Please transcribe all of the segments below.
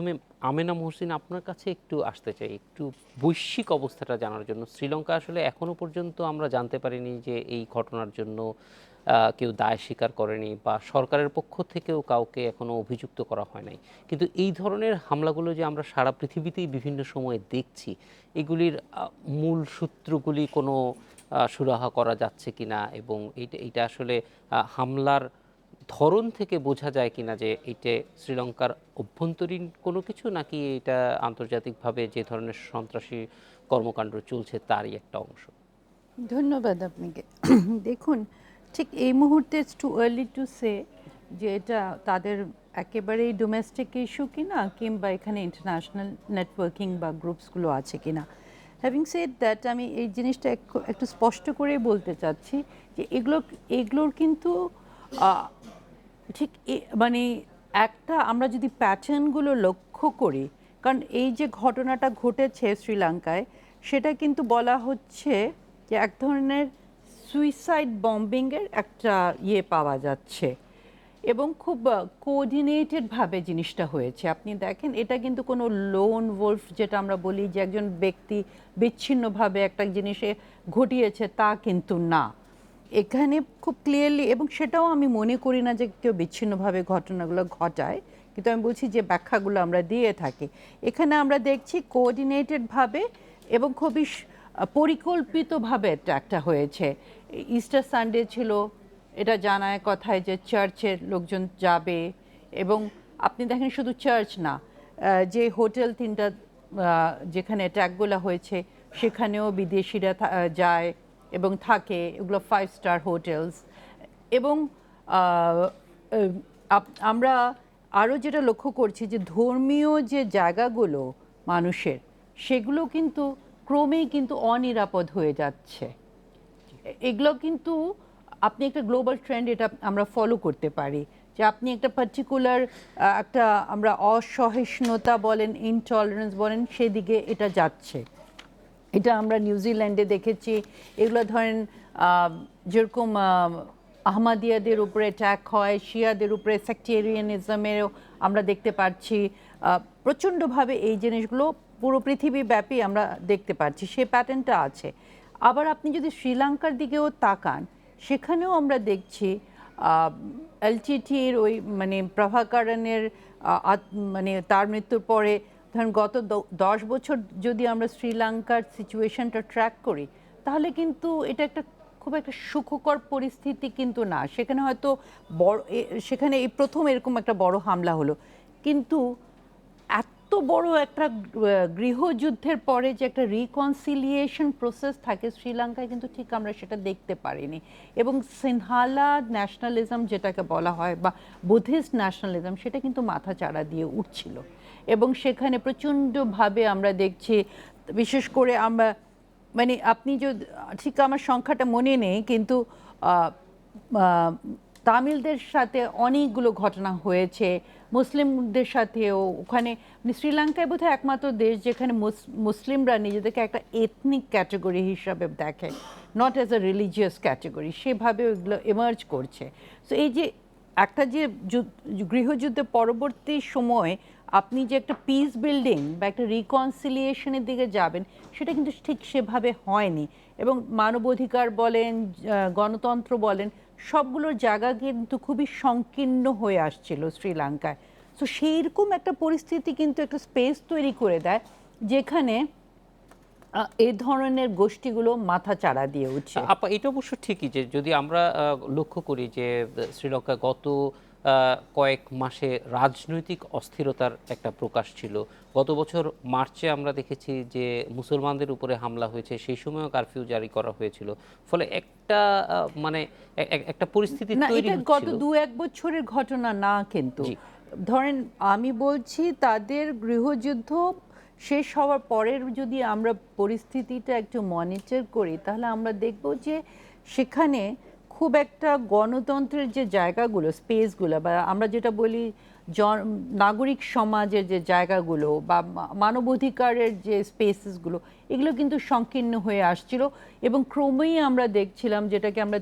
আমি আমেনা মহসিন আপনার কাছে একটু আসতে চাই, একটু বৈশ্বিক অবস্থাটা জানার জন্য। শ্রীলঙ্কা আসলে এখনো পর্যন্ত আমরা জানতে পারিনি যে এই ঘটনার জন্য কেউ দায় স্বীকার করেনি বা সরকারের পক্ষ থেকেও কাউকে এখনো অভিযুক্ত করা হয় নাই। কিন্তু এই ধরনের হামলাগুলো যে আমরা সারা পৃথিবীতেই বিভিন্ন সময়ে দেখছি, এগুলির মূল সূত্রগুলি কোনো সুরাহা করা যাচ্ছে কিনা, এবং এইটা আসলে হামলার ধরন থেকে বোঝা যায় কিনা যে এটা শ্রীলঙ্কার অভ্যন্তরীণ কোনো কিছু, নাকি এটা আন্তর্জাতিকভাবে যে ধরনের সন্ত্রাসী কর্মকাণ্ড চলছে তারই একটা অংশ। ধন্যবাদ আপনাকে। দেখুন, ঠিক এই মুহূর্তে it's too early to say যে এটা তাদের একেবারেই ডোমেস্টিক ইস্যু কিনা, কিংবা এখানে ইন্টারন্যাশনাল নেটওয়ার্কিং বা গ্রুপসগুলো আছে কিনা। হ্যাভিং সেড দ্যাট, আমি এই জিনিসটা একটু স্পষ্ট করে বলতে চাচ্ছি যে এগুলোর কিন্তু ঠিক মানে একটা আমরা যদি প্যাটার্নগুলো লক্ষ্য করি, কারণ এই যে ঘটনাটা ঘটেছে শ্রীলঙ্কায়, সেটা কিন্তু বলা হচ্ছে যে এক ধরনের সুইসাইড বম্বিংয়ের একটা পাওয়া যাচ্ছে, এবং খুব কোঅর্ডিনেটেডভাবে জিনিসটা হয়েছে। আপনি দেখেন, এটা কিন্তু কোনো লোন ওলফ যেটা আমরা বলি যে একজন ব্যক্তি বিচ্ছিন্নভাবে একটা জিনিসে ঘটিয়েছে, তা কিন্তু না। এখানে খুব ক্লিয়ারলি, এবং সেটাও আমি মনে করি না যে কেউ বিচ্ছিন্নভাবে ঘটনাগুলো ঘটায়, কিন্তু আমি বলছি যে ব্যাখ্যাগুলো আমরা দিয়ে থাকি। এখানে আমরা দেখছি কোঅর্ডিনেটেডভাবে এবং খুবই পরিকল্পিতভাবে একটা হয়েছে। ইস্টার সানডে ছিল, এটা জানায় কথায় যে চার্চের লোকজন যাবে, এবং আপনি দেখেন শুধু চার্চ না, যে হোটেল তিনটা যেখানে অ্যাটাকগুলো হয়েছে সেখানেও বিদেশিরা যায় এবং থাকে, এগুলো 5 স্টার হোটেলস। এবং আমরা আরও যেটা লক্ষ্য করছি যে ধর্মীয় যে জায়গাগুলো মানুষের, সেগুলো কিন্তু ক্রমেই কিন্তু অনিরাপদ হয়ে যাচ্ছে। এগুলো কিন্তু আপনি একটা গ্লোবাল ট্রেন্ড, এটা আমরা ফলো করতে পারি যে আপনি একটা পার্টিকুলার একটা আমরা অসহিষ্ণুতা বলেন, ইনটলারেন্স বলেন, সেদিকে এটা যাচ্ছে। এটা আমরা নিউজিল্যান্ডে দেখেছি। এগুলো ধরেন যেরকম আহমাদিয়াদের উপরে অ্যাটাক হয়, শিয়াদের উপরে সেক্টেরিয়ানিজমেরও আমরা দেখতে পাচ্ছি প্রচণ্ডভাবে। এই জিনিসগুলো পুরো পৃথিবীব্যাপী আমরা দেখতে পাচ্ছি, সে প্যাটার্নটা আছে। আবার আপনি যদি শ্রীলঙ্কার দিকেও তাকান, সেখানেও আমরা দেখছি এলটিটির ওই মানে প্রভাকরণের মানে তার মৃত্যুর পরে, ধরুন গত 10 বছর যদি আমরা শ্রীলঙ্কার সিচুয়েশনটা ট্র্যাক করি, তাহলে কিন্তু এটা একটা খুব একটা সুখকর পরিস্থিতি কিন্তু না। সেখানে হয়তো সেখানে এই প্রথম এরকম একটা বড় হামলা হলো, কিন্তু এত বড় একটা গৃহযুদ্ধের পরে যে একটা রিকনসিলিয়েশন প্রসেস থাকে শ্রীলঙ্কায়, কিন্তু ঠিক আমরা সেটা দেখতে পারিনি। এবং সিনহালা ন্যাশনালিজম যেটাকে বলা হয়, বা বুদ্ধিস্ট ন্যাশনালিজম, সেটা কিন্তু মাথা চাড়া দিয়ে উঠছিল। এবং সেখানে প্রচণ্ডভাবে আমরা দেখছি, বিশেষ করে আমরা মানে আপনি যদি, ঠিক আমার সংখ্যাটা মনে নেই, কিন্তু তামিলদের সাথে অনেকগুলো ঘটনা হয়েছে, মুসলিমদের সাথেও। ওখানে মানে শ্রীলঙ্কায় বোধহয় একমাত্র দেশ যেখানে মুসলিমরা নিজেদেরকে একটা এথনিক ক্যাটাগরি হিসাবে দেখে, not as a religious category, সেভাবে ওইগুলো এমার্জ করছে। সো এই যে একটা যে গৃহযুদ্ধের পরবর্তী সময় আপনি যে একটা পিস বিল্ডিং বা একটা রিকনসিলিয়েশনের দিকে যাবেন, সেটা কিন্তু ঠিক সেভাবে হয়নি। এবং মানবাধিকার বলেন, গণতন্ত্র বলেন, সবগুলোর জায়গা কিন্তু খুবই সংকীর্ণ হয়ে আসছিল শ্রীলঙ্কায়। তো সেইরকম একটা পরিস্থিতি কিন্তু একটা স্পেস তৈরি করে দেয়, যেখানে এই ধরনের গোষ্ঠীগুলো মাথা চাড়া দিয়ে উঠছে। আপা, এটা অবশ্য ঠিকই যে যদি আমরা লক্ষ্য করি যে শ্রীলঙ্কা গত কয়েক মাসে রাজনৈতিক অস্থিরতার একটা প্রকাশ ছিল। গত বছর মার্চে আমরা দেখেছি যে মুসলমানদের উপরে হামলা হয়েছে, সেই সময়ও কারফিউ জারি করা হয়েছিল। ফলে একটা মানে একটা পরিস্থিতি না, তৈরি এটা গত হচ্ছিল। 2-1 বছরের ঘটনা না কিন্তু। জি। ধরেন, আমি বলছি তাদের গৃহযুদ্ধ শেষ হওয়ার পরের যদি আমরা পরিস্থিতিটা একটু মনিটর করি, তাহলে আমরা দেখব যে সেখানে খুব একটা গণতন্ত্রের যে জায়গাগুলো, স্পেসগুলো, বা আমরা যেটা বলি নাগরিক সমাজের যে জায়গাগুলো বা মানবাধিকারের যে স্পেসেসগুলো, এগুলো কিন্তু সংকীর্ণ হয়ে আসছিল। এবং ক্রমেই আমরা দেখছিলাম যেটাকে আমরা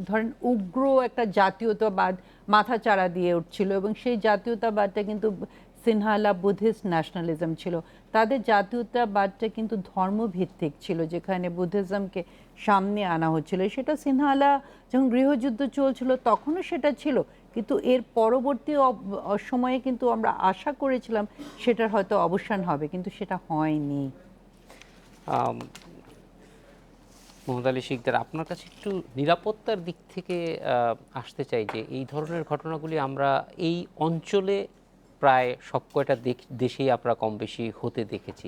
ধরেন উগ্র একটা জাতীয়তাবাদ মাথা চাড়া দিয়ে উঠছিল, এবং সেই জাতীয়তাবাদটা কিন্তু সিনহালা বুদ্ধিস্ট ন্যাশনালিজম ছিল। তাদের জাতীয়তাবাদটা কিন্তু ধর্মভিত্তিক ছিল, যেখানে বুদ্ধিজমকে সামনে আনা হচ্ছিল। সেটা সিনহালা যখন গৃহযুদ্ধ চলছিল তখনও সেটা ছিল, কিন্তু এর পরবর্তী সময়ে কিন্তু আমরা আশা করেছিলাম সেটার হয়তো অবসান হবে, কিন্তু সেটা হয়নি। আম, মোহাম্মদ আলী শিকদার, আপনার কাছে একটু নিরাপত্তার দিক থেকে আসতে চাই যে এই ধরনের ঘটনাগুলি আমরা এই অঞ্চলে প্রায় সব কয়টা দেশেই আমরা কম বেশি হতে দেখেছি।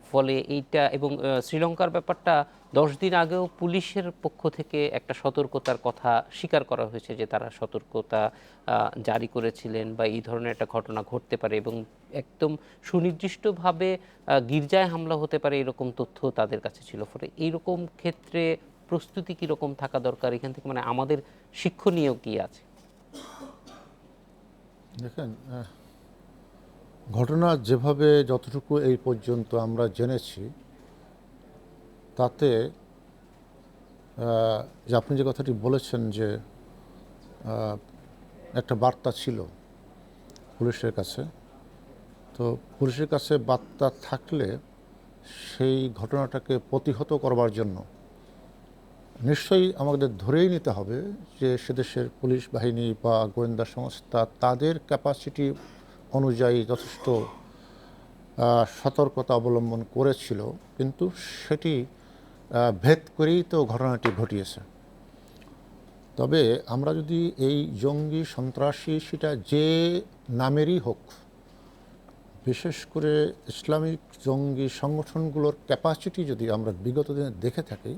ফলে এইটা এবং শ্রীলঙ্কার ব্যাপারটা 10 দিন আগেও পুলিশের পক্ষ থেকে একটা সতর্কতার কথা স্বীকার করা হয়েছে যে তারা সতর্কতা জারি করেছিলেন বা এই ধরনের একটা ঘটনা ঘটতে পারে এবং একদম সুনির্দিষ্টভাবে গির্জায় হামলা হতে পারে এরকম তথ্য তাদের কাছে ছিল। ফলে এইরকম ক্ষেত্রে প্রস্তুতি কীরকম থাকা দরকার, এখান থেকে মানে আমাদের শিক্ষণীয় কি আছে? দেখেন, ঘটনা যেভাবে যতটুকু এই পর্যন্ত আমরা জেনেছি তাতে যে আপনি যে কথাটি বলেছেন যে একটা বার্তা ছিল পুলিশের কাছে, তো পুলিশের কাছে বার্তা থাকলে সেই ঘটনাটাকে প্রতিহত করবার জন্য নিশ্চয়ই আমাদের ধরেই নিতে হবে যে সেদেশের পুলিশ বাহিনী বা গোয়েন্দা সংস্থা তাদের ক্যাপাসিটি অনুযায়ী যথেষ্ট সতর্কতা অবলম্বন করেছিল, কিন্তু সেটি ভেদ করেই তো ঘটনাটি ঘটিয়েছে। তবে আমরা যদি এই জঙ্গি সন্ত্রাসী সেটা যে নামেরই হোক, বিশেষ করে ইসলামিক জঙ্গি সংগঠনগুলোর ক্যাপাসিটি যদি আমরা বিগত দিনে দেখে থাকি,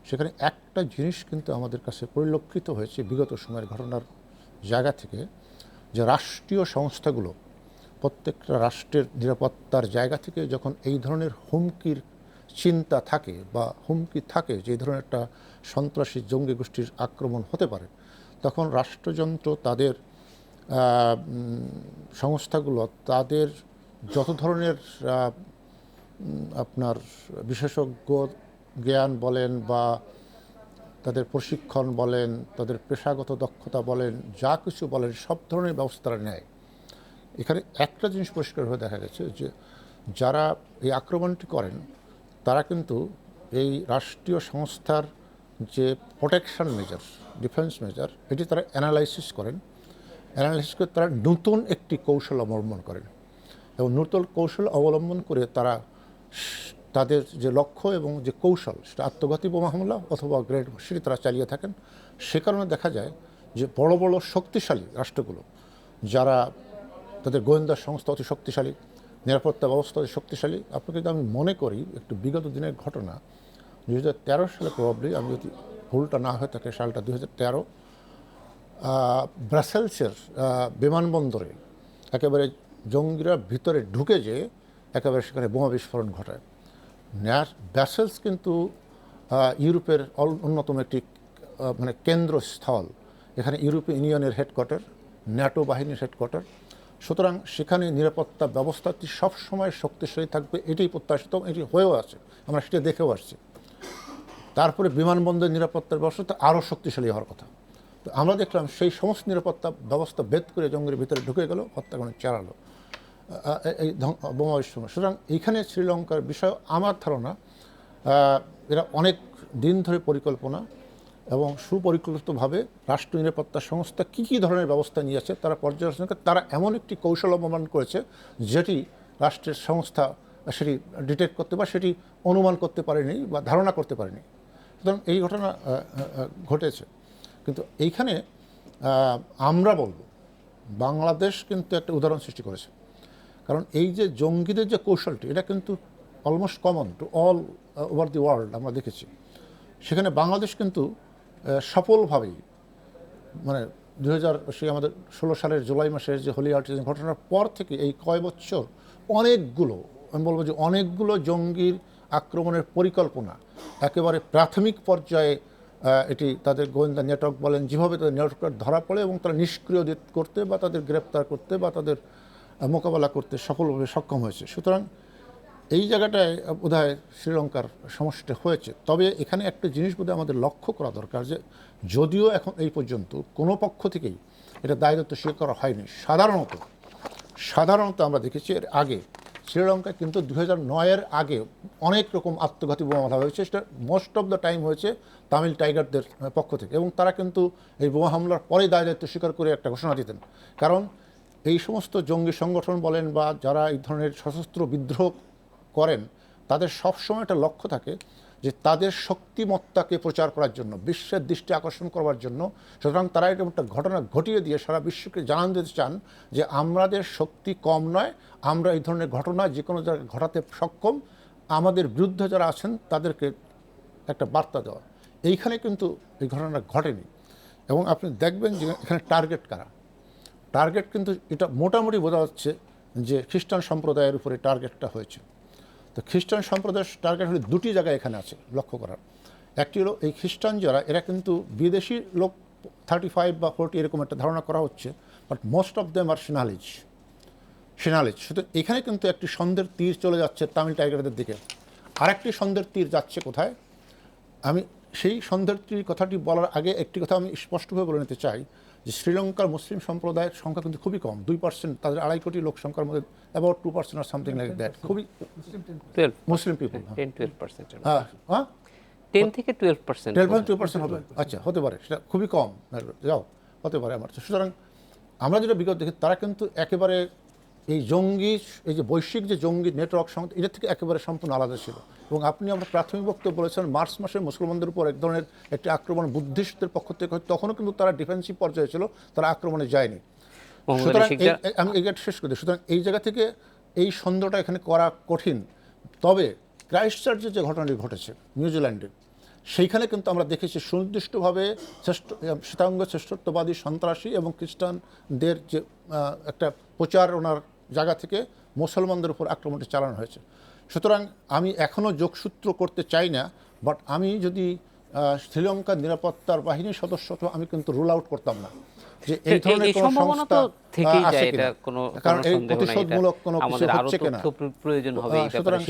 সেখানে একটা জিনিস কিন্তু আমাদের কাছে পরিলক্ষিত হয়েছে বিগত সময়ের ঘটনার জায়গা থেকে, যে রাষ্ট্রীয় সংস্থাগুলো প্রত্যেকটা রাষ্ট্রের নিরাপত্তার জায়গা থেকে যখন এই ধরনের হুমকির চিন্তা থাকে বা হুমকি থাকে যে এই ধরনের একটা সন্ত্রাসী জঙ্গি গোষ্ঠীর আক্রমণ হতে পারে, তখন রাষ্ট্রযন্ত্র তাদের সংস্থাগুলো তাদের যত ধরনের আপনার বিশেষজ্ঞ জ্ঞান বলেন বা তাদের প্রশিক্ষণ বলেন, তাদের পেশাগত দক্ষতা বলেন, যা কিছু বলেন, সব ধরনের ব্যবস্থা নেয়। এখানে একটা জিনিস পরিষ্কারভাবে দেখা গেছে যে যারা এই আক্রমণটি করেন তারা কিন্তু এই রাষ্ট্রীয় সংস্থার যে প্রোটেকশন মেজার, ডিফেন্স মেজার, এটি তারা অ্যানালাইসিস করেন। অ্যানালাইসিস করে তারা নতুন একটি কৌশল অবলম্বন করেন এবং নতুন কৌশল অবলম্বন করে তারা তাদের যে লক্ষ্য এবং যে কৌশল, সেটা আত্মঘাতী বোমা হামলা অথবা গ্রেনেড সেটি তারা চালিয়ে থাকেন। সে কারণে দেখা যায় যে বড় বড় শক্তিশালী রাষ্ট্রগুলো, যারা তাদের গোয়েন্দা সংস্থা অতি শক্তিশালী, নিরাপত্তা ব্যবস্থা অতি শক্তিশালী। আপনাকে যদি আমি মনে করি একটু বিগত দিনের ঘটনা, 2013 সালে প্রবাবলি, আমি যদি ভুলটা না হয়ে থাকে সালটা 2013, ব্রাসেলসের বিমানবন্দরে একেবারে জঙ্গিরা ভিতরে ঢুকে যেয়ে একেবারে সেখানে বোমা বিস্ফোরণ ঘটায়। ব্রাসেলস কিন্তু ইউরোপের অন্যতম একটি মানে কেন্দ্রস্থল। এখানে ইউরোপীয় ইউনিয়নের হেডকোয়ার্টার, ন্যাটো বাহিনীর হেডকোয়ার্টার। সুতরাং সেখানে নিরাপত্তা ব্যবস্থাটি সবসময় শক্তিশালী থাকবে, এটাই প্রত্যাশিত, এটি হয়েও আছে, আমরা সেটা দেখেও আসছি। তারপরে বিমানবন্দরের নিরাপত্তার ব্যবস্থা আরও শক্তিশালী হওয়ার কথা। তো আমরা দেখলাম সেই সমস্ত নিরাপত্তা ব্যবস্থা ভেদ করে জঙ্গির ভিতরে ঢুকে গেল, হত্যাকাণ্ড চালালো এই বোমা বিস্ফোরণ। সুতরাং এইখানে শ্রীলঙ্কার বিষয় আমার ধারণা এরা অনেক দিন ধরে পরিকল্পনা এবং সুপরিকল্পিতভাবে রাষ্ট্র নিরাপত্তা সংস্থা কী কী ধরনের ব্যবস্থা নিয়েছে তারা পর্যালোচনা করে তারা এমন একটি কৌশল অবলম্বন করেছে যেটি রাষ্ট্রের সংস্থা সেটি ডিটেক্ট করতে বা সেটি অনুমান করতে পারেনি বা ধারণা করতে পারেনি। সুতরাং এই ঘটনা ঘটেছে। কিন্তু এইখানে আমরা বলবো বাংলাদেশ কিন্তু একটা উদাহরণ সৃষ্টি করেছে, কারণ এই যে জঙ্গিদের যে কৌশলটি, এটা কিন্তু almost common to all over the world আমরা দেখেছি। সেখানে বাংলাদেশ কিন্তু সফলভাবেই মানে 2016 সালের জুলাই মাসের যে হোলি আর্টিজান ঘটনার পর থেকে এই কয় বছর অনেকগুলো, আমি বলবো যে অনেকগুলো জঙ্গির আক্রমণের পরিকল্পনা একেবারে প্রাথমিক পর্যায়ে এটি তাদের গোয়েন্দা নেটওয়ার্ক বলেন, যেভাবে তাদের নেটওয়ার্ক ধরা পড়ে এবং তারা নিষ্ক্রিয় করতে বা তাদের গ্রেপ্তার করতে বা তাদের মোকাবেলা করতে সফলভাবে সক্ষম হয়েছে। সুতরাং এই জায়গাটায় বোধহয় শ্রীলঙ্কার সমস্যাটা হয়েছে। তবে এখানে একটা জিনিস বোধহয় আমাদের লক্ষ্য করা দরকার, যে যদিও এখন এই পর্যন্ত কোনো পক্ষ থেকেই এটা দায়িত্ব স্বীকার করা হয়নি, সাধারণত আমরা দেখেছি এর আগে শ্রীলঙ্কায় কিন্তু 2009-এর আগে অনেক রকম আত্মঘাতী বোমা হামলা হয়েছে, সেটা মোস্ট অফ দ্য টাইম হয়েছে তামিল টাইগারদের পক্ষ থেকে, এবং তারা কিন্তু এই বোমা হামলার পরেই দায় দায়িত্ব স্বীকার করে একটা ঘোষণা দিতেন। কারণ এই সমস্ত জঙ্গি সংগঠন বলেন বা যারা এই ধরনের সশস্ত্র বিদ্রোহ করেন, তাদের সবসময় একটা লক্ষ্য থাকে যে তাদের শক্তিমত্তাকে প্রচার করার জন্য, বিশ্বের দৃষ্টি আকর্ষণ করবার জন্য। সুতরাং তারা এরকম একটা ঘটনা ঘটিয়ে দিয়ে সারা বিশ্বকে জানান দিতে চান যে আমাদের শক্তি কম নয়, আমরা এই ধরনের ঘটনা যে কোনো জায়গায় ঘটাতে সক্ষম, আমাদের বিরুদ্ধে যারা আছেন তাদেরকে একটা বার্তা দেওয়া। এইখানে কিন্তু এই ঘটনা ঘটেনি, এবং আপনি দেখবেন যে এখানে টার্গেট কারা। টার্গেট কিন্তু এটা মোটামুটি বোঝা যাচ্ছে যে খ্রিস্টান সম্প্রদায়ের উপরে টার্গেটটা হয়েছে। তো খ্রিস্টান সম্প্রদায়ের টার্গেট হলে দুটি জায়গায় এখানে আছে লক্ষ্য করার। একটি হলো এই খ্রিস্টান যারা, এরা কিন্তু বিদেশি লোক 35 বা 40 এরকম একটা ধারণা করা হচ্ছে, but most of them are সিনালিজ। সুতরাং এখানে কিন্তু একটি সন্দেহের তীর চলে যাচ্ছে তামিল টাইগারদের দিকে। আরেকটি সন্দেহের তীর যাচ্ছে কোথায়, আমি সেই সন্দেহের তীর কথাটি বলার আগে একটি কথা আমি স্পষ্টভাবে বলে নিতে চাই যে শ্রীলঙ্কার মুসলিম সম্প্রদায়ের সংখ্যা কিন্তু খুবই কম, 2%, তাদের 2.5 কোটি লোক সংখ্যার মধ্যে অ্যাবাউট 2% আর সামথিং লাইক দ্যাট, খুবই মুসলিম পিপল। 10-12%। হ্যাঁ, 10 থেকে 12%। 12% হবে, আচ্ছা হতে পারে, সেটা খুবই কম, যাও হতে পারে আমার। সুতরাং আমরা যেটা বিগত দেখি, তারা কিন্তু একেবারে এই জঙ্গি, এই যে বৈশ্বিক যে জঙ্গি নেটওয়ার্ক সংস্থা, এটা থেকে একেবারে সম্পূর্ণ আলাদা ছিল। এবং আপনি আমরা প্রাথমিক বক্তব্য বলেছেন মার্চ মাসে মুসলমানদের উপর এক ধরনের একটি আক্রমণ বুদ্ধিস্টদের পক্ষ থেকে হয়, তখনও কিন্তু তারা ডিফেন্সিভ পর্যায়ে ছিল, তারা আক্রমণে যায়নি। সুতরাং আমি এই শেষ করে দিই। সুতরাং এই জায়গা থেকে এই সন্দেহটা এখানে করা কঠিন। তবে ক্রাইস্টচার্চের যে ঘটনাটি ঘটেছে নিউজিল্যান্ডে, সেইখানে কিন্তু আমরা দেখেছি সুনির্দিষ্টভাবে শ্বেতাঙ্গ শ্রেষ্ঠত্ববাদী সন্ত্রাসী এবং খ্রিস্টানদের যে একটা প্রচারণার জায়গা থেকে মুসলমানদের উপর আক্রমণটি চালানো হয়েছে। সুতরাং আমি এখনও যোগসূত্র করতে চাই না, বাট আমি যদি শ্রীলঙ্কার নিরাপত্তার বাহিনীর সদস্য হতো, আমি কিন্তু রুল আউট করতাম না যে এই ধরনের কোনো সংস্থা আছে কিনা, কারণ এই প্রতিশোধমূলক কোনো কিছু হচ্ছে কিনা। প্রয়োজন হবে। সুতরাং